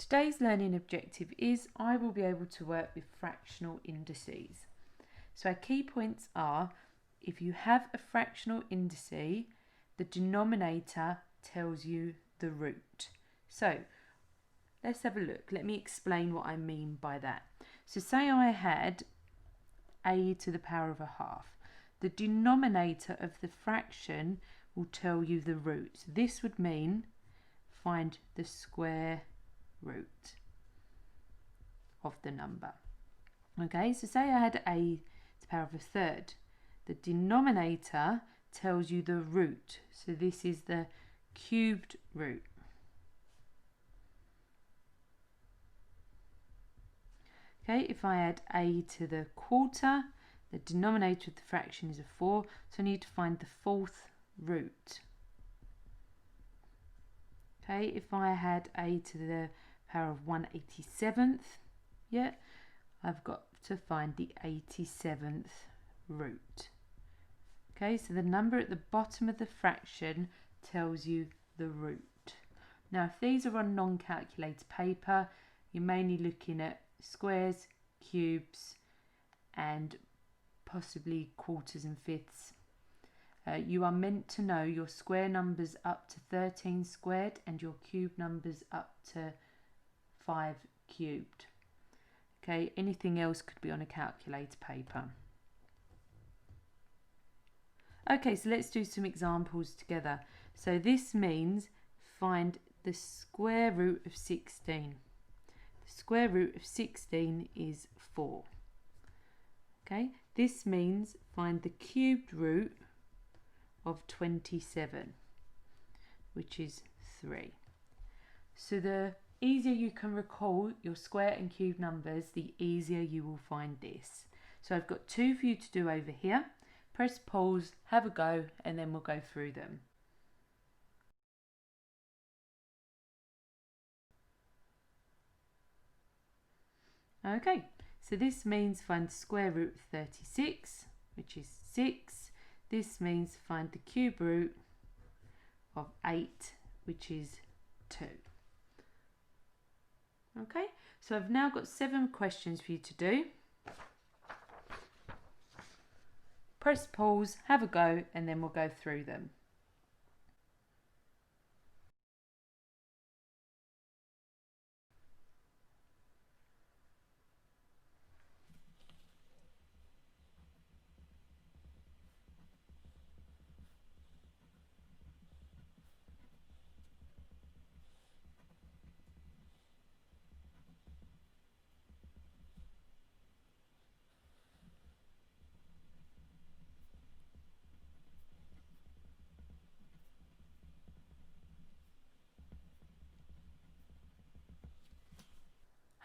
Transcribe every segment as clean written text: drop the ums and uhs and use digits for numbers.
Today's learning objective is I will be able to work with fractional indices. So our key points are, if you have a fractional indice, the denominator tells you the root. So let's have a look. Let me explain what I mean by that. So say I had a to the power of a half. The denominator of the fraction will tell you the root. This would mean find the square root of the number. Okay, so say I had a to the power of a third. The denominator tells you the root. So this is the cubed root. Okay, if I add a to the quarter, the denominator of the fraction is a 4, so I need to find the fourth root. Okay, if I had a to the power of 1/87th, yeah, I've got to find the 87th root. Okay, so the number at the bottom of the fraction tells you the root. Now, if these are on non-calculator paper, you're mainly looking at squares, cubes, and possibly quarters and fifths. You are meant to know your square numbers up to 13 squared and your cube numbers up to 5 cubed. Okay, anything else could be on a calculator paper. Okay, so let's do some examples together. So this means find the square root of 16. The square root of 16 is 4. Okay, this means find the cubed root of 27, which is 3. So the easier you can recall your square and cube numbers, the easier you will find this. So I've got 2 for you to do over here. Press pause, have a go, and then we'll go through them. Okay, so this means find the square root of 36, which is 6. This means find the cube root of 8, which is 2. Okay, so I've now got 7 questions for you to do. Press pause, have a go, and then we'll go through them.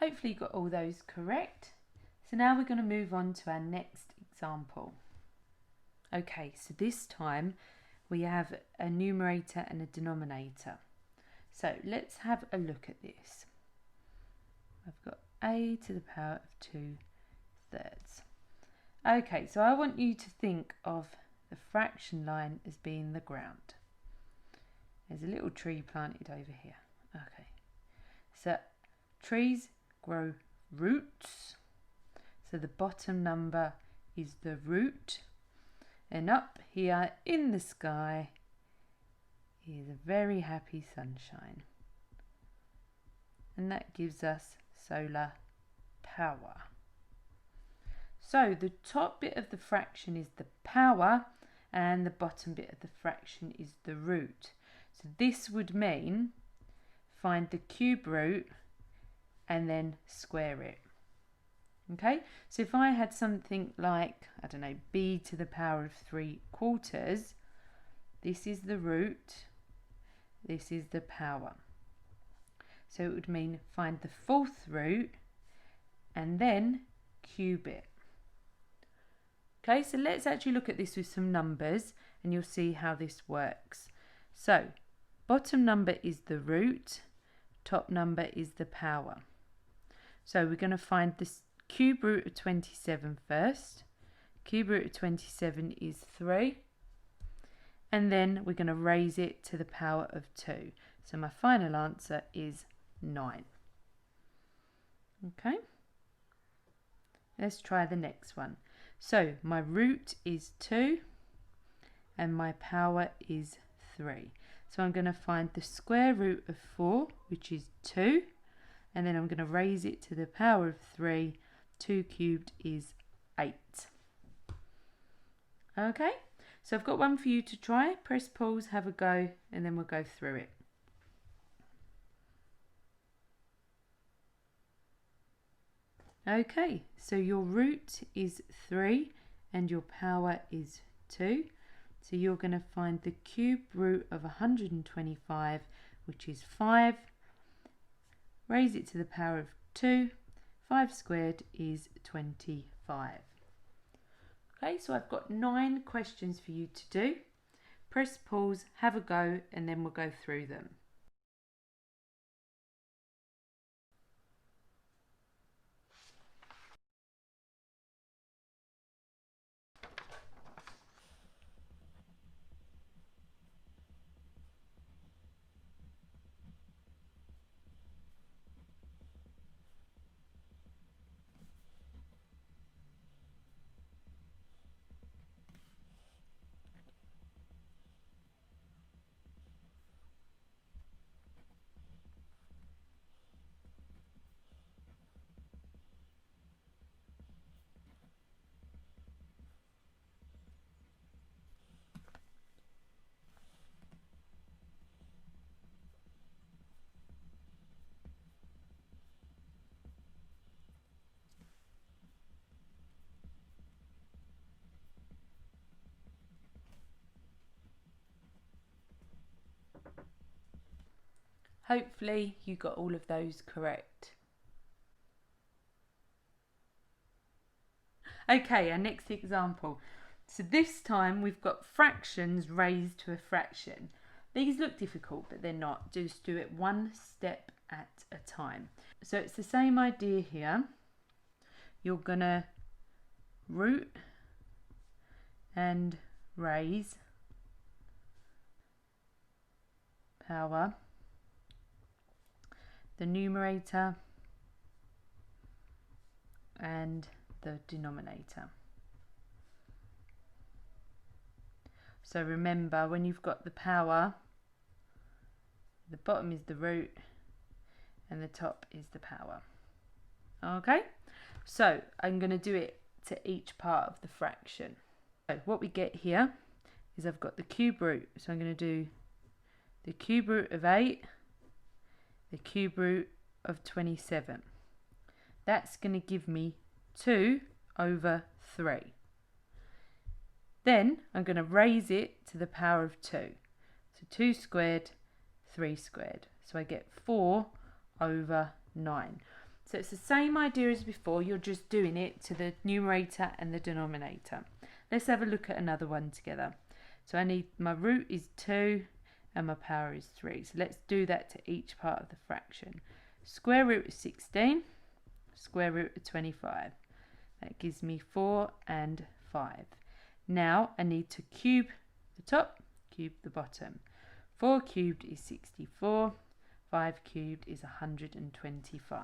Hopefully you got all those correct. So now we're going to move on to our next example. Okay, so this time we have a numerator and a denominator. So let's have a look at this. I've got a to the power of 2/3. Okay, so I want you to think of the fraction line as being the ground. There's a little tree planted over here. Okay, so trees grow roots. So the bottom number is the root. And up here in the sky is a very happy sunshine. And that gives us solar power. So the top bit of the fraction is the power and the bottom bit of the fraction is the root. So this would mean find the cube root and then square it. Okay, so if I had something like, I don't know, b to the power of 3/4, this is the root, this is the power. So it would mean find the fourth root and then cube it. Okay, so let's actually look at this with some numbers and you'll see how this works. So bottom number is the root, top number is the power. So we're going to find this cube root of 27 first. Cube root of 27 is 3. And then we're going to raise it to the power of 2. So my final answer is 9. Okay, let's try the next one. So my root is 2 and my power is 3. So I'm going to find the square root of 4, which is 2, and then I'm going to raise it to the power of 3. 2 cubed is 8. Okay, so I've got one for you to try. Press pause, have a go, and then we'll go through it. Okay, so your root is 3 and your power is 2. So you're going to find the cube root of 125, which is 5. Raise it to the power of 2. 5 squared is 25. Okay, so I've got 9 questions for you to do. Press pause, have a go, and then we'll go through them. Hopefully you got all of those correct. Okay, our next example. So this time we've got fractions raised to a fraction. These look difficult, but they're not. Just do it one step at a time. So it's the same idea here. You're going to root and raise power the numerator and the denominator. So remember, when you've got the power, the bottom is the root and the top is the power. Okay, so I'm going to do it to each part of the fraction. So what we get here is I've got the cube root. So I'm going to do the cube root of 8, the cube root of 27. That's going to give me 2 over 3. Then I'm going to raise it to the power of 2. So 2 squared, 3 squared. So I get 4 over 9. So it's the same idea as before, you're just doing it to the numerator and the denominator. Let's have a look at another one together. So I need, my root is 2 and my power is 3. So let's do that to each part of the fraction. Square root of 16, square root of 25. That gives me 4 and 5. Now I need to cube the top, cube the bottom. 4 cubed is 64, 5 cubed is 125.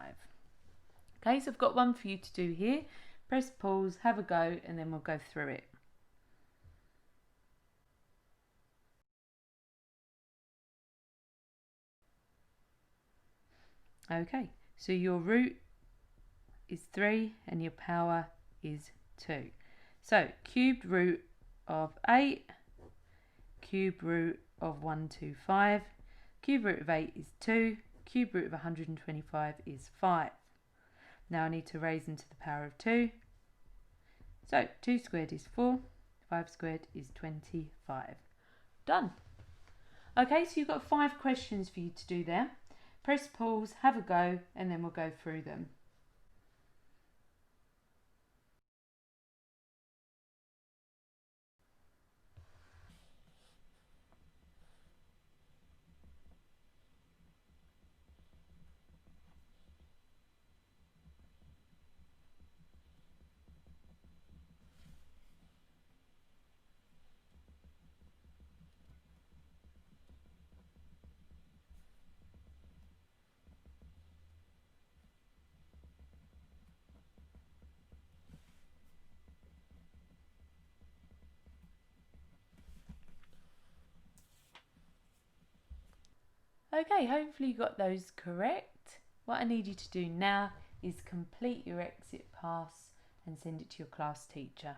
Okay, so I've got one for you to do here. Press pause, have a go, and then we'll go through it. Okay, so your root is 3 and your power is 2. So cubed root of 8, cube root of 125, cube root of 8 is 2, cube root of 125 is 5. Now I need to raise them to the power of 2. So 2 squared is 4, 5 squared is 25. Done. Okay, so you've got 5 questions for you to do there. Press pause, have a go, and then we'll go through them. Okay, hopefully you got those correct. What I need you to do now is complete your exit pass and send it to your class teacher.